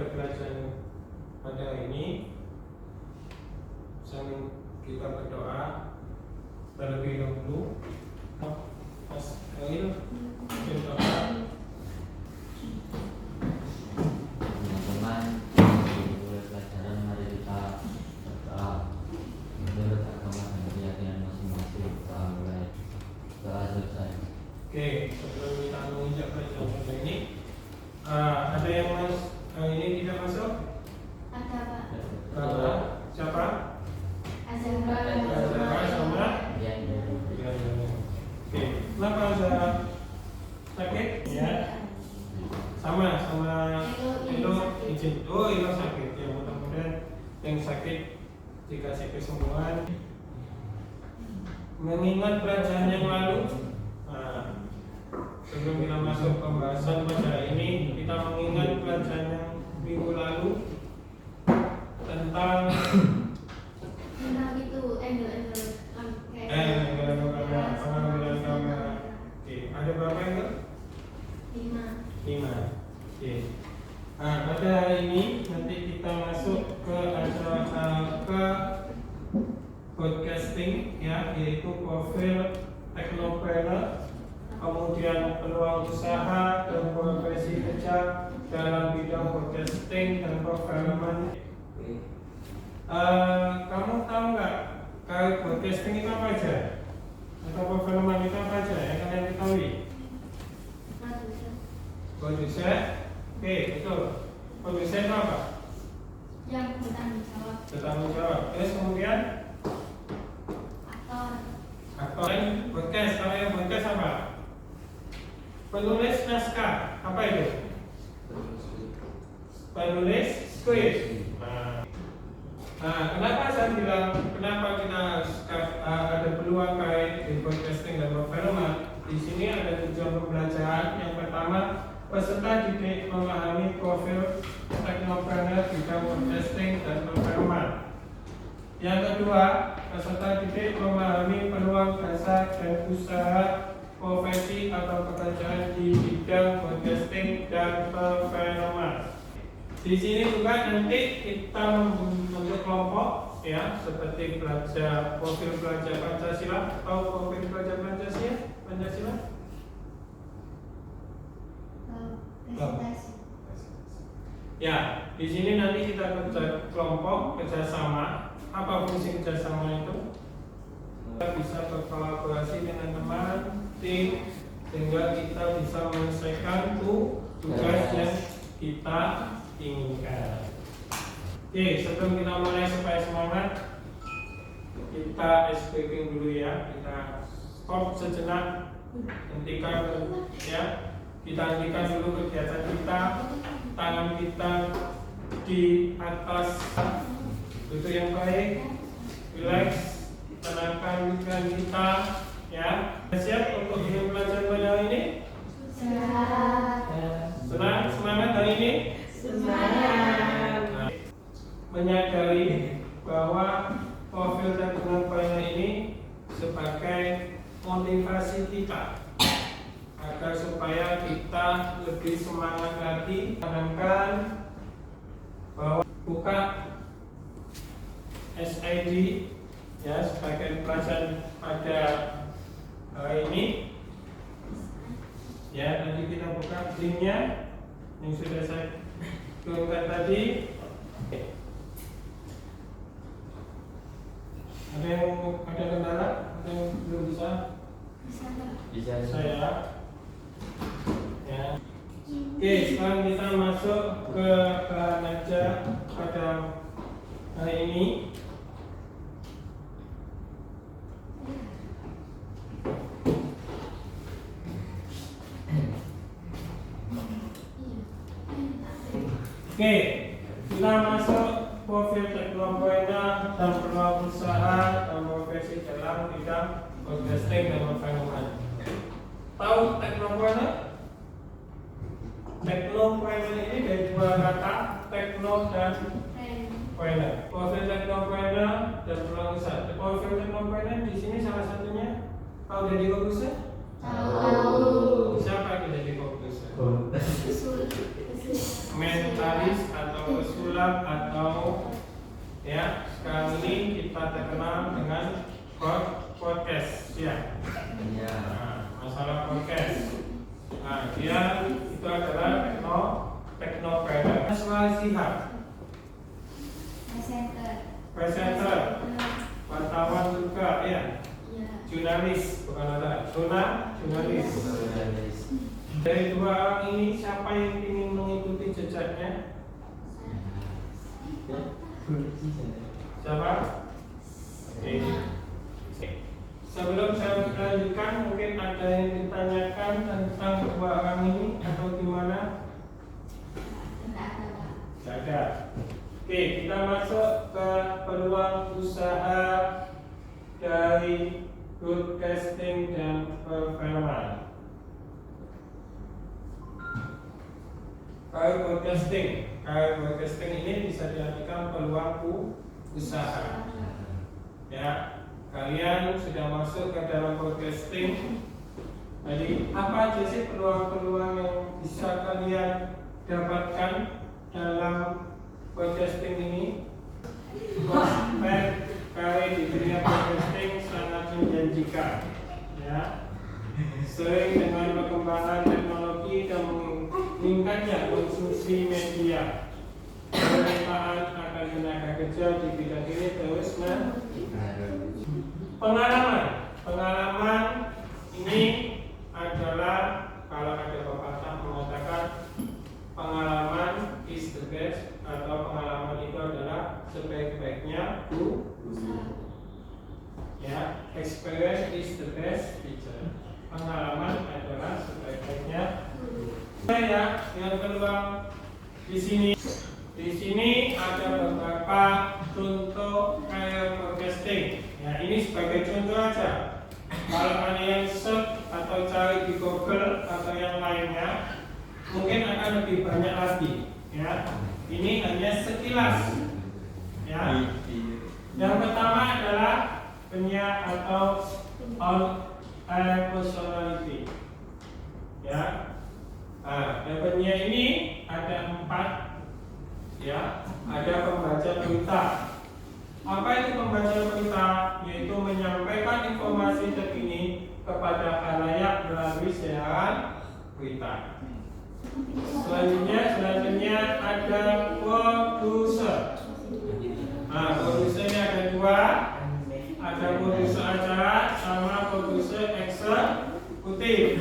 pada pelajaran pada ini sambil kita berdoa terlebih dahulu. Mas Khalil berdoa. Teman-teman, mulai pelajaran mari kita berdoa menurut agama dan keyakinan masing-masing. Kita mulai doa selesai. Oke, sebelum kita menginjak pelajaran ini, ada yang ini tidak masuk? Ada Pak. Siapa? Azhar sama? Ya, Oke, kenapa Azhar sakit? Ya, sama Elo izin. Oh, Elo sakit. Ya, mudah-mudahan yang sakit dikasih kesembuhan. Mengingat pelajaran yang lalu, sebelum kita masuk pembahasan pada ini, kita mengingat pelajaran yang minggu lalu tentang itu angle pengambilan kamera. Oke, ada berapa angle? 5. Oke. Nah, pada hari ini nanti kita masuk ke acara ke podcasting ya, yaitu profil teknopreneur, kemudian peluang usaha dan profesi kerja dalam bidang podcasting dan perfilman. Kamu tahu nggak kalau podcasting itu apa aja? Atau perfilman itu apa aja yang kalian ketahui? Produser. Oke, betul. Produser itu apa? yang bertanggung jawab. Bertanggung jawab. Terus kemudian aktor dan podcast. Kalau yang podcast apa? Penulis naskah. Apa itu? Penulis skrip. Kenapa saya bilang kenapa kita ada peluang kait di podcasting dan perfilman? Di sini ada tujuan pembelajaran. Yang pertama, peserta didik memahami profil teknopreneur bidang podcasting dan perfilman. Yang kedua, peserta didik memahami peluang jasa dan usaha profesi atau pekerjaan di bidang podcasting dan perfilman. Di sini juga nanti kita membentuk kelompok ya, seperti belajar profil pelajar Pancasila atau profil pelajar Pancasila. Ya, di sini nanti kita kerja kelompok kerjasama. Apa fungsi kerjasama itu? Kita bisa berkolaborasi dengan teman, tim, sehingga kita bisa menyelesaikan tugas yang kita inginkan. Oke, sebelum kita mulai supaya semangat, kita speaking dulu ya. Kita stop sejenak, hentikan ya. Kita hentikan dulu kegiatan kita, tangan kita di atas, duduk yang baik, relax, tenangkan pikiran kita ya. Siap untuk ingin belajar pada hari ini? Senang, semangat hari ini? Semangat. Menyadari bahwa profil teknopreneur ini sebagai motivasi kita agar supaya kita lebih semangat lagi. Tanamkan bahwa buka SID ya sebagai pelajaran pada hari ini ya. Nanti kita buka linknya yang sudah saya turunkan tadi. Ada kendala? Ada yang belum bisa? Bisa Saya ya. Oke, sekarang kita masuk ke bahan aja pada hari ini. Oke, kita masuk profil teknopreneur dan peluang usaha dan profesi dalam bidang podcasting dan perfilman. Tahu teknopreneur? Teknopreneur ini dari dua kata, tekno dan preneur. Profil teknopreneur dan peluang usaha. Profil teknopreneur di sini salah satunya tahu Deddy Corbuzier? Tahu. Siapa itu Deddy Corbuzier? mentalis atau pesulap atau ya sekarang ini kita terkenal dengan podcast ya. Nah, masalah podcast. Nah, dia itu adalah teknopredator. Soal sihab, presenter, wartawan juga ya. Jurnalis, bukan ada jurnalis. Dari dua orang ini siapa yang ingin mengikuti jejaknya? Siapa? Oke. Sebelum saya lanjutkan, mungkin ada yang ditanyakan tentang dua orang ini atau gimana? Tidak ada. Oke, kita masuk ke peluang usaha dari broadcasting dan perfilman. Kalau broadcasting ini bisa diartikan peluang usaha. Ya, kalian sudah masuk ke dalam broadcasting. Jadi apa aja sih peluang-peluang yang bisa kalian dapatkan dalam broadcasting ini? Prospek karir di dunia broadcasting sangat menjanjikan. Ya, sering dengan perkembangan teknologi dan meningkatnya konsumsi media, penerimaan akan tenaga kerja di bidang ini terus pengalaman ini adalah, kalau ada pepatah mengatakan pengalaman is the best, atau pengalaman itu adalah sebaik-baiknya ya, experience is the best teacher. Pengalaman adalah sebaik-baiknya. Ya, yang kedua di sini ada beberapa contoh kayak broadcasting. Ya, ini sebagai contoh aja. Kalau kalian search atau cari di Google atau yang lainnya, mungkin akan lebih banyak lagi. Ya, ini hanya sekilas. Ya, yang pertama adalah penyiar atau on air personality. Ya. Nah, yang penyiar ini ada 4 ya, ada pembaca berita. Apa itu pembaca berita? Yaitu menyampaikan informasi terkini kepada khalayak melalui siaran berita. Selanjutnya ada produser. Nah, produsernya ada 2. Ada produser acara sama produser eksekutif.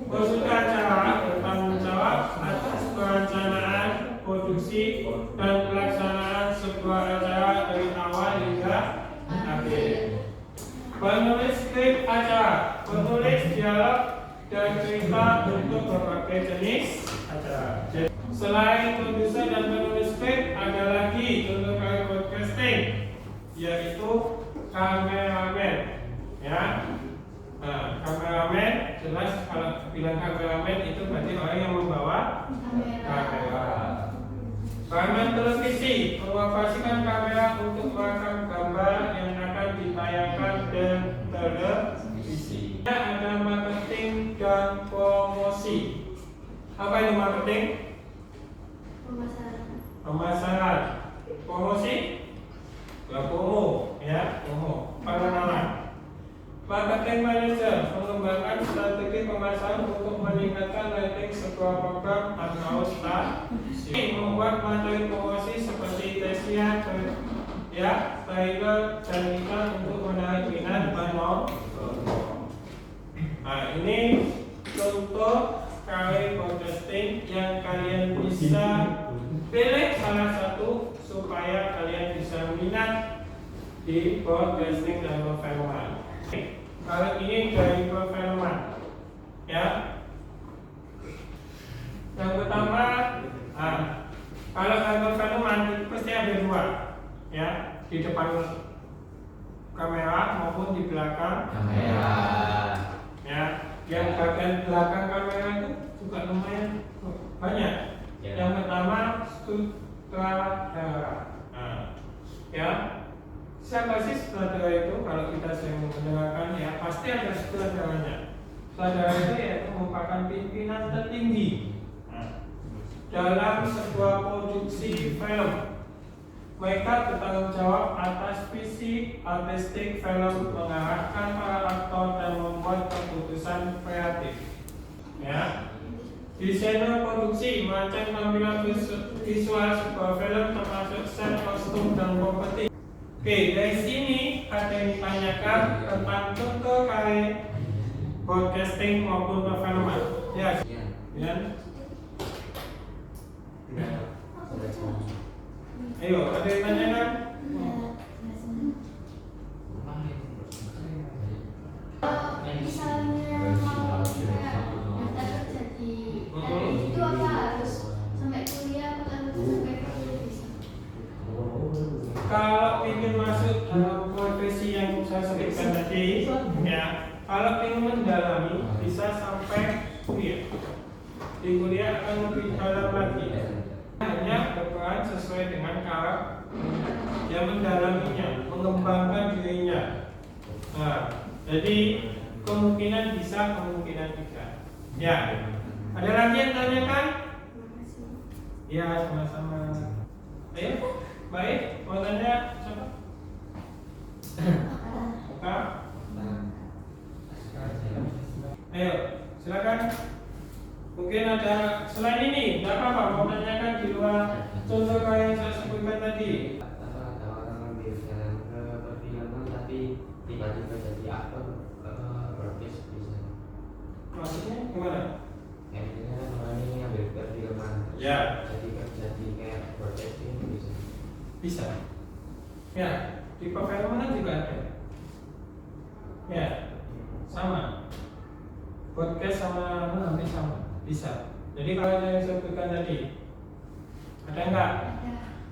Produser acara bertanggung jawab atas perencanaan, produksi, dan pelaksanaan sebuah acara dari awal hingga akhir. Penulis skrip acara, penulis dialog dan cerita untuk berbagai jenis acara. Selain produser dan penulis skrip, ada lagi contoh kayak broadcasting, yaitu kameramen. Ya. Nah, kameramen jelas, kalau bilang kameramen itu berarti orang yang membawa kamera. Kameramen televisi mengoperasikan kamera untuk merekam gambar yang akan ditayangkan di televisi. Ada marketing dan promosi. Apa itu marketing? Pemasaran. Promosi? Ya, promo, ya, promo, pengenalan. Marketing manager mengembangkan strategi pemasaran untuk meningkatkan rating sebuah program atau strategi. Membuat materi promosi seperti tesian, ya, trailer dan iklan untuk menarik minat penonton. Nah, ini contoh karir broadcasting yang kalian bisa pilih salah satu supaya kalian bisa minat di broadcasting dan perfilman. Kalau ini dari perfilman, ya. Yang pertama, kalau dari perfilman itu pasti ada 2, ya, di depan kamera maupun di belakang kamera. Ya, yang bagian belakang kamera itu juga lumayan banyak. Ya. Yang pertama sutradara. Ya. Siapa sih sutradara itu? Kalau kita sering mendengarkan, ya pasti ada sutradaranya. Sutradara itu yaitu merupakan pimpinan tertinggi dalam sebuah produksi film. Mereka bertanggung jawab atas visi artistik film, mengarahkan para aktor dan membuat keputusan kreatif. Ya. Desainer produksi merancang tampilan visual sebuah film termasuk set, kostum, dan properti. Oke, dari sini ada yang ditanyakan tentang contoh karya broadcasting maupun perfilman. Ya, ya. Ayo, ada yang tanyakan? Misalnya mau daftar kerja di itu apa harus sampai kuliah atau harus sampai kerja bisa? Kalau ingin masuk dalam profesi yang saya sebutkan tadi, ya, kalau ingin mendalami bisa sampai kuliah. Di kuliah akan lebih dalam lagi. Hanya berperan sesuai dengan karakter yang mendalaminya, mengembangkan dirinya. Nah, jadi kemungkinan bisa, kemungkinan tidak. Ya, ada lagi yang tanyakan? Ya, sama-sama. Ayo, baik. Mau tanya siapa? Oka? Ayo, silakan. Mungkin ada selain ini, nggak apa-apa. Mau tanyakan di luar contoh kayak yang saya sebutkan tadi. Ada orang ambil jalan ke perfilman tapi tiba-tiba jadi aktor broadcast bisa. Maksudnya gimana? Intinya orang ini ambil perfilman Ya. jadi kerja di kayak broadcasting bisa. Bisa. Ya, di perfilman juga ada. Ya, sama. Podcast sama hampir sama. Bisa. Jadi kalau yang saya sebutkan tadi, ada enggak?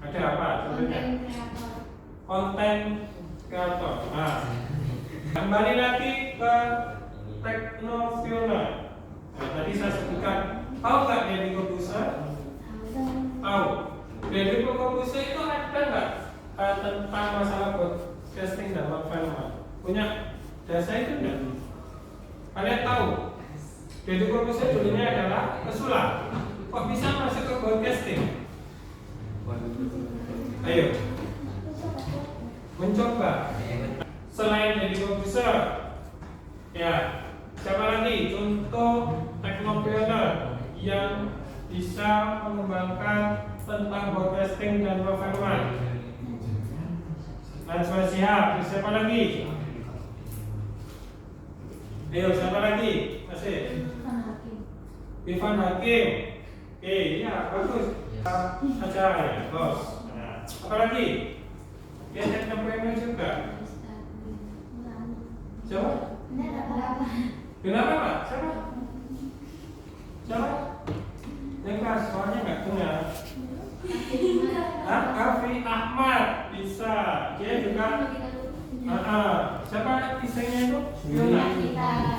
Ada apa? Contohnya? Konten kreator. Konten kreator. Nah, kembali lagi ke Teknofilmer. Nah, tadi saya sebutkan, tahu nggak Deddy Corbuzier? Tahu. Deddy Corbuzier itu ada nggak tentang masalah broadcasting dan perfilman? Punya jasa itu enggak? Kalian tahu? Deddy Corbuzier dulunya adalah pesulap. Kok bisa masuk ke broadcasting? Ayo, mencoba. Selain Deddy Corbuzier, ya, siapa lagi? Contoh teknopreneur yang bisa mengembangkan tentang broadcasting dan perfilman. Najwa Shihab. Siapa lagi? Ayo, siapa lagi? Masih? Irfan Hakim. Oke, ya, bagus. Acara ya, bos. Nah, apa lagi? Ya, teknopreneur juga. Siapa? Kenapa Pak? Siapa? Siapa? Yang kelas soalnya nggak punya. Kafi Ahmad bisa. Dia juga. Siapa istrinya itu?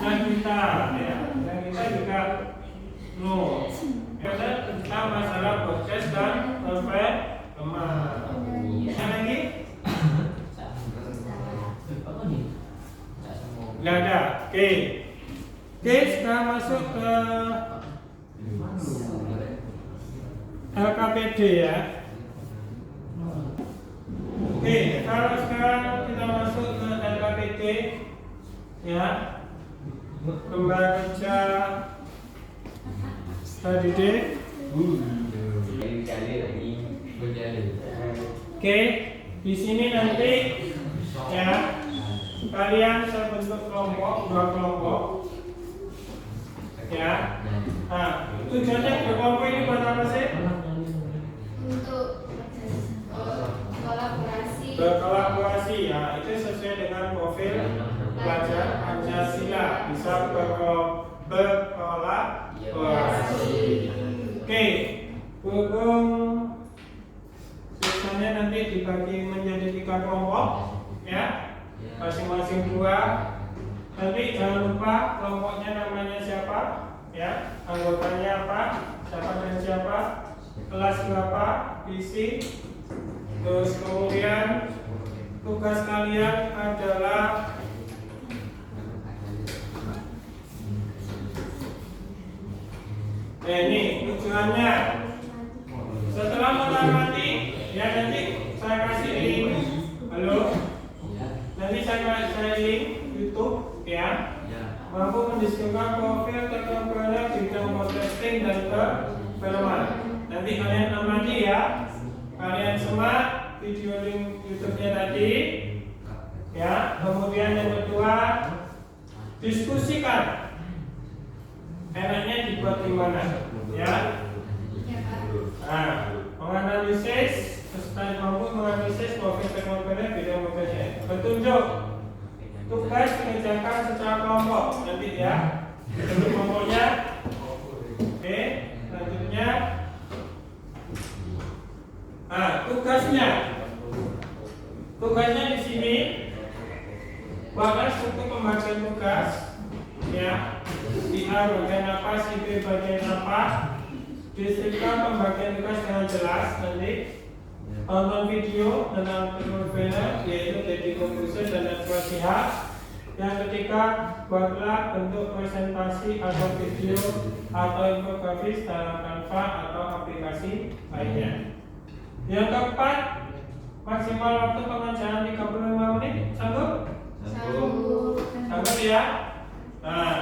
Nagita. Ya, Nagita juga. No. Kita tentang masalah proses dan perfilman. Yang lagi? Nggak ada. Oke. Oke, sekarang masuk ke LKPD ya. Oke, kalau sekarang kita masuk ke LKPD ya, lembaga kerja study day. Oke, di sini nanti ya kalian saya bentuk kelompok, 2 kelompok ya. Nah, tujuannya berkelompok ini buat apa sih? Untuk kolaborasi. Berkolaborasi ya, itu sesuai dengan profil pelajar Pancasila, bisa berkolaborasi. Oke, berhubung sisanya nanti dibagi menjadi 3 kelompok ya, masing-masing 2. Nanti jangan lupa kelompoknya namanya siapa ya, anggotanya apa, siapa dan siapa, kelas berapa, visi. Terus kemudian tugas kalian adalah ini tujuannya Nanti kalian amati ya, kalian semak video link YouTube-nya tadi, ya. Kemudian yang kedua, diskusikan. Enaknya dibuat di mana, ya? Ya Pak. Nah, menganalisis, setelah mampu menganalisis profil teknologi video mobilnya. Petunjuk, tugas mengerjakan secara kelompok nanti ya. Bentuk kelompoknya. Oke, selanjutnya. Nah, tugasnya di sini bahkan struktur pembagian tugas, ya. Si A bagian apa, si B bagian apa, disebutkan pembagian tugas dengan jelas nanti. Tonton video tentang teknologi yaitu jadi conclusion dan nasihat. Yang ketiga, buatlah bentuk presentasi atau video atau infografis dalam Canva atau aplikasi lainnya. Yang keempat, maksimal waktu pengerjaan 35 menit. Sanggup? Sanggup ya? Nah,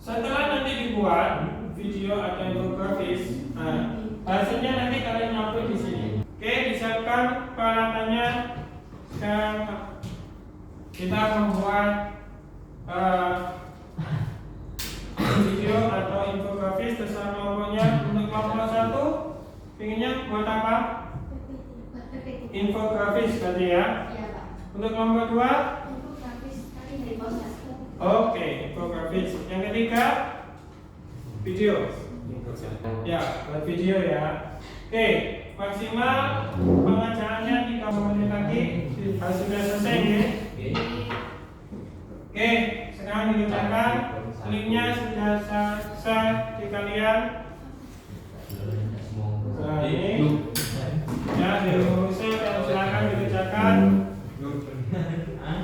setelah nanti dibuat video atau infografis, nah, hasilnya nanti kalian upload di sini. Oke, disiapkan peralatannya. Sekarang kita membuat video atau infografis terserah kelompoknya. Untuk kelompok 1, pinginnya buat apa? Infografis tadi ya. Iya Pak. Untuk kelompok 2, Infografis tadi dari bawah satu. oke, infografis. Yang ketiga, video. Ya, buat video ya. Oke, maksimal pengerjaannya 30 menit lagi. Hasilnya selesai ya. Oke, sekarang dikerjakan. Linknya sudah saya di kalian. Nah, ini ya, dirumuskan dan silakan dikerjakan.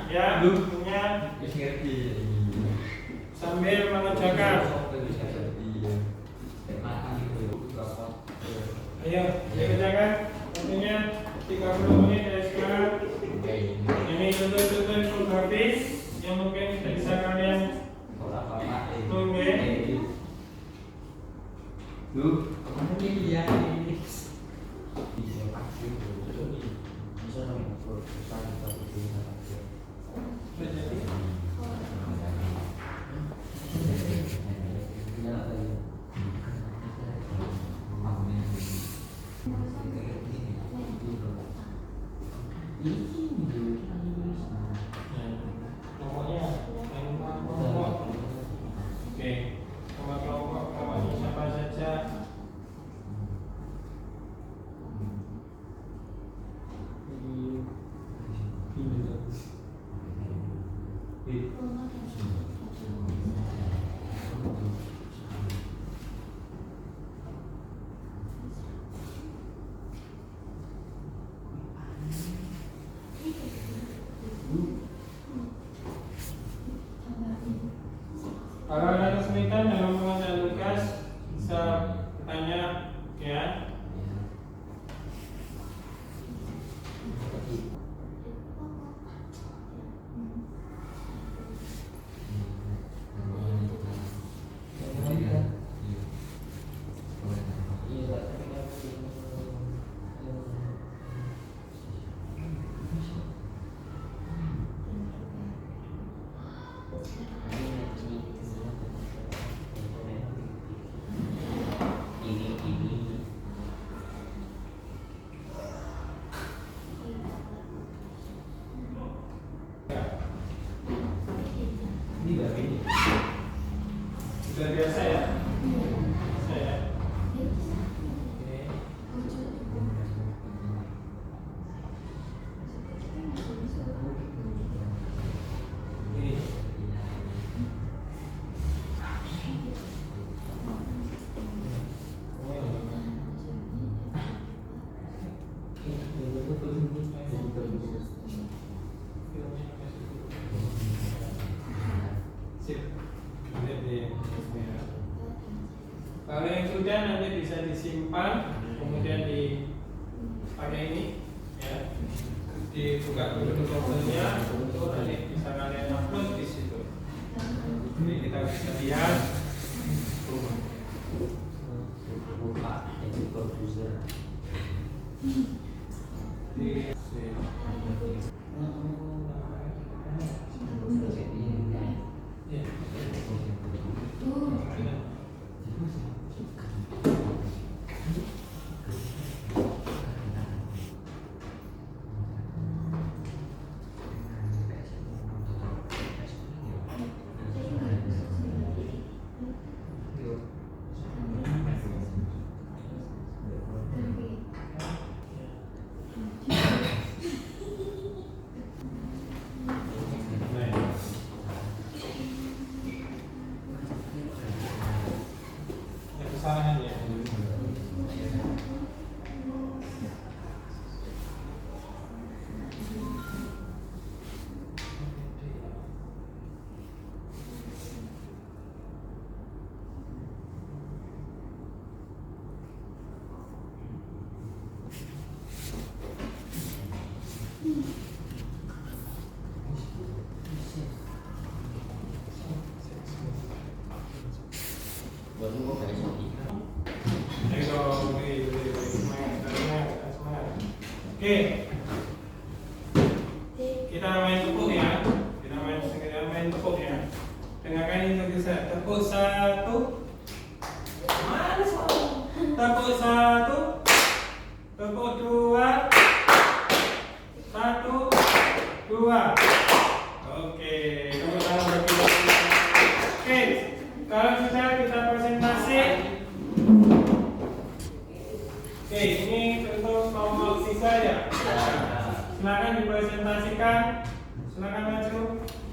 Ya, punya sambil mengerjakan. Ayo, dikerjakan. Tentunya 30 menit dari sekarang. Ini contoh-contoh infografis yang mungkin bisa kalian tunggu. Oke, kelompok siapa saja? Kalau ada kesulitan dalam pengerjaan tugas, bisa tanya ya. Sudah biasa ya? Biasa ya? Oke. Ini. Sip. Lihat deh. Kalau yang sudah nanti bisa disimpan, kemudian dipakai ini, ya, dibuka dulu foldernya, untuk nanti bisa kalian upload di situ. Jadi kita bisa lihat. Kesalahan ya. Baru kok kayak Shopee. Oke, kita main tepuk ya. Kita main tepuk ya. Dengarkan itu bisa. Tepuk satu. Mana suara? Tepuk satu. Tepuk dua. Satu, dua. Oke, tepuk tangan bagi. Oke, kalau sudah kita presentasi. Oke, ini untuk kelompok siswa ya. Silakan dipresentasikan. Silakan maju.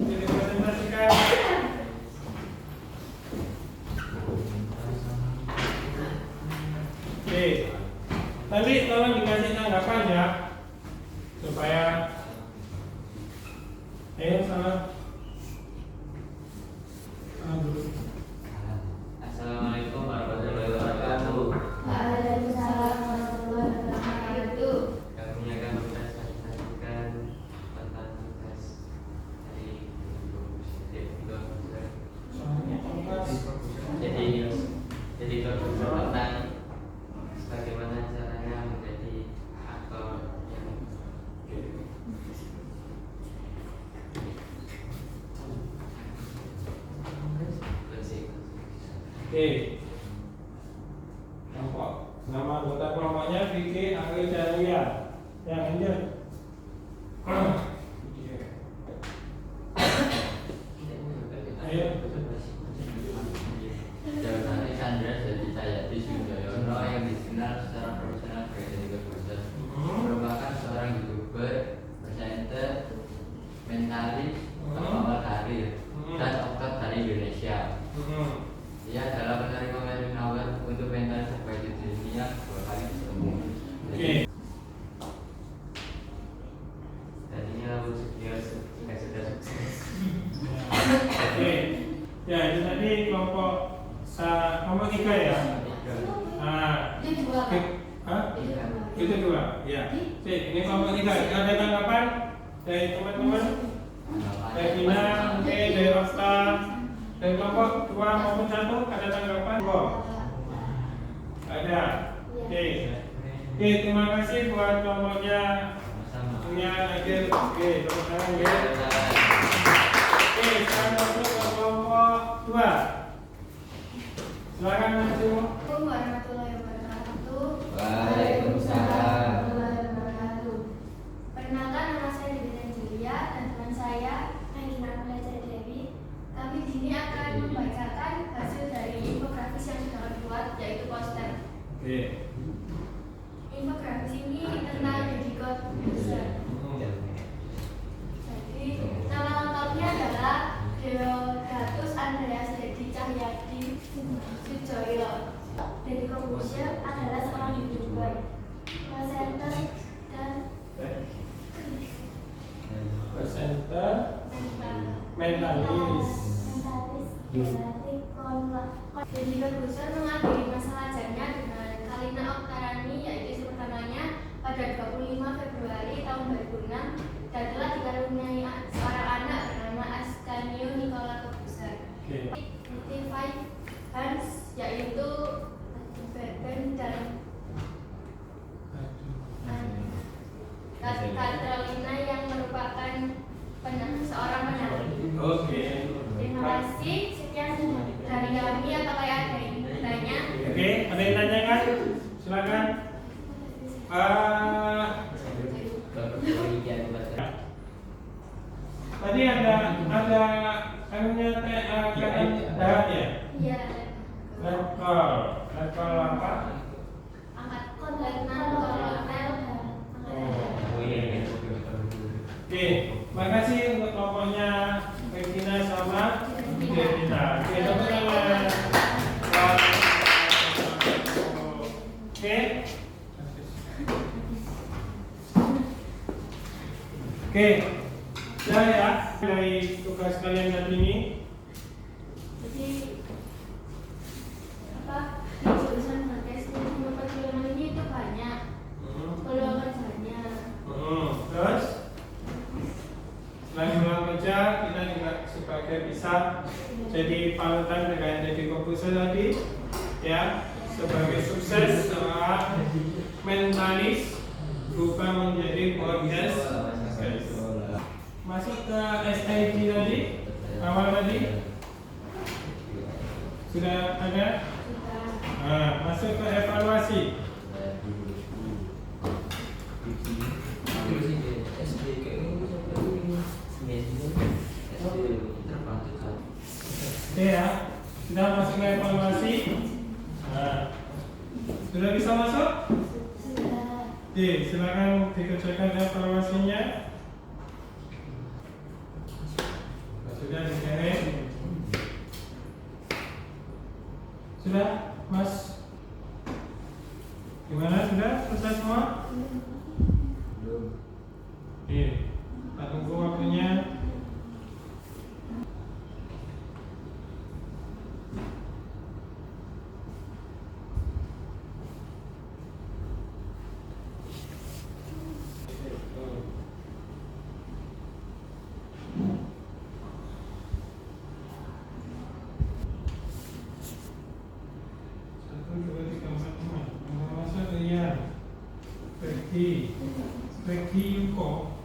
Dipresentasikan. Oke. Nanti tolong dikasih tanggapan ya. Supaya ayo salam. Salam dulu. Assalamualaikum warahmatullahi wabarakatuh. Waalaikumsalam warahmatullahi wabarakatuh. Kami akan mempresentasikan tentang tugas dari Soalnya kompas. jadi tentang bagaimana caranya menjadi aktor yang bersih. Oke. Kelompok. Nama anggota kelompoknya Vicky Angel Dahlia. Yang Angel. Ayo. Jawabannya Chandra jadi Cayati Sundoyono yang dikenal secara profesional sebagai Deddy Corbuzier, merupakan seorang YouTuber, presenter, mentalis, pengawal karir, dan aktor dari Indonesia. Ia adalah penerima Merin Award untuk mentalis terbaik di dunia 2 kali bertemu. Oke. Dan inilah wujudnya jika sudah sukses. Oke. Ya, itu tadi kelompok kelompok 3 ya. Nah, Itu dua. Hah? Itu dua. Itu 2. Ya. Oke, ini kelompok 3. Ada tanggapan dari teman-teman? Dari Bina, oke, dari Rosta, dari kelompok 2 maupun 1 ada tanggapan? Ada. Oke. Oke, terima kasih buat kelompoknya. Sama-sama. Punya Agil. Oke, tepuk tangan ya. Oke, sekarang masuk ke kelompok 2. Silakan maju. Assalamualaikum warahmatullahi wabarakatuh. Waalaikumsalam. Warahmatullahi wabarakatuh. Perkenalkan, nama saya Dina Julia dan teman saya Aina Belajar Dewi. Kami di sini akan membacakan hasil dari infografis yang sudah kami buat, yaitu poster. Oke. Infografis ini tentang Deddy Corbuzier. Jadi nama lengkapnya adalah Deodatus Andreas Deddy Cahyadi Sujoyo. Deddy Corbuzier adalah seorang YouTuber, presenter dan Presenter mentalis. Deddy Corbuzier mengakhiri masa ajarnya dengan Kalina Oktarani, yaitu pertamanya pada 25 Februari tahun 2006 dan telah dikaruniai seorang anak bernama Ascanio Nicola Corbuzier. Oke. Five Hans, yaitu Berben dan Katrina yang merupakan seorang pendamping. Oke. Terima kasih. Sekian dari kami. Apakah ada yang bertanya? Oke, ada yang nanya kan? Silakan. Tadi ada anunya keadaan darat ya? Iya. Level apa? Angkat kolonel, kolonel. Oke, makasih untuk kelompoknya Regina sama Devina. Oke, teman-teman. Oke. Oke. Ya, dari tugas kalian hari ini. Jadi apa? Jurusan marketing perfilman ini itu banyak peluang kerjanya. Terus selain peluang kerja, kita juga sebagai bisa jadi panutan dengan jadi komposer tadi, ya, sebagai sukses seorang mentalis berubah menjadi podcast. Masuk ke SID tadi, awal tadi sudah ada. Nah, masuk ke evaluasi. Oke ya, sudah masuk ke evaluasi. Nah, sudah bisa masuk? Sudah. Oke, silakan dikerjakan evaluasinya. Sudah dikirim. Sudah, Mas? Gimana? Sudah selesai semua? Oke, kita tunggu waktunya. Regi Yuko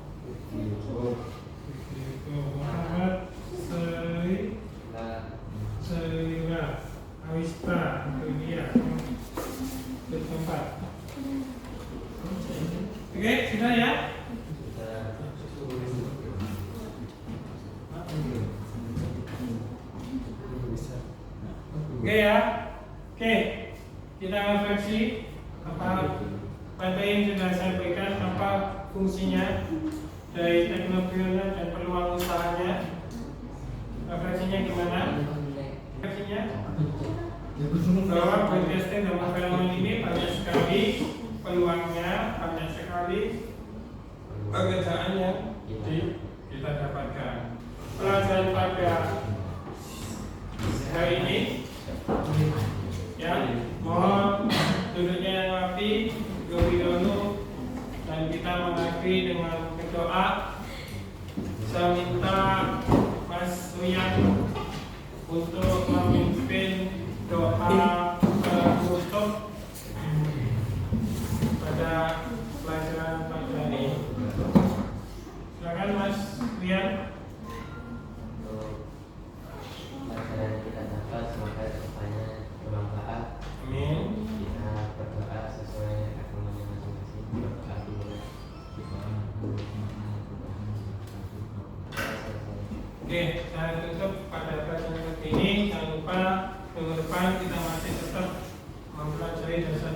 Muhammad Selira Awista, itu dia bertempat. Oke, sudah ya? Oke ya? Oke, kita refleksi apa yang sudah saya berikan, apa fungsinya dari teknologinya dan peluang usahanya. Refleksinya gimana? Refleksinya bahwa broadcasting dan perfilman ini banyak sekali peluangnya, banyak sekali pekerjaan yang kita dapatkan. Pelajaran pada hari ini, ya, mohon duduknya yang rapi, dulu, dan kita mengakhiri dengan berdoa. Saya minta Mas Rian untuk memimpin doa penutup pada pelajaran pada hari ini. Silakan Mas Rian. Pelajaran kita dapat semoga semuanya bermanfaat. Amin. Kita berdoa sesuai agamanya masing-masing. Berdoa dulu. Oke, saya tutup pada pelajaran ini. Jangan lupa minggu depan kita masih tetap mempelajari dasar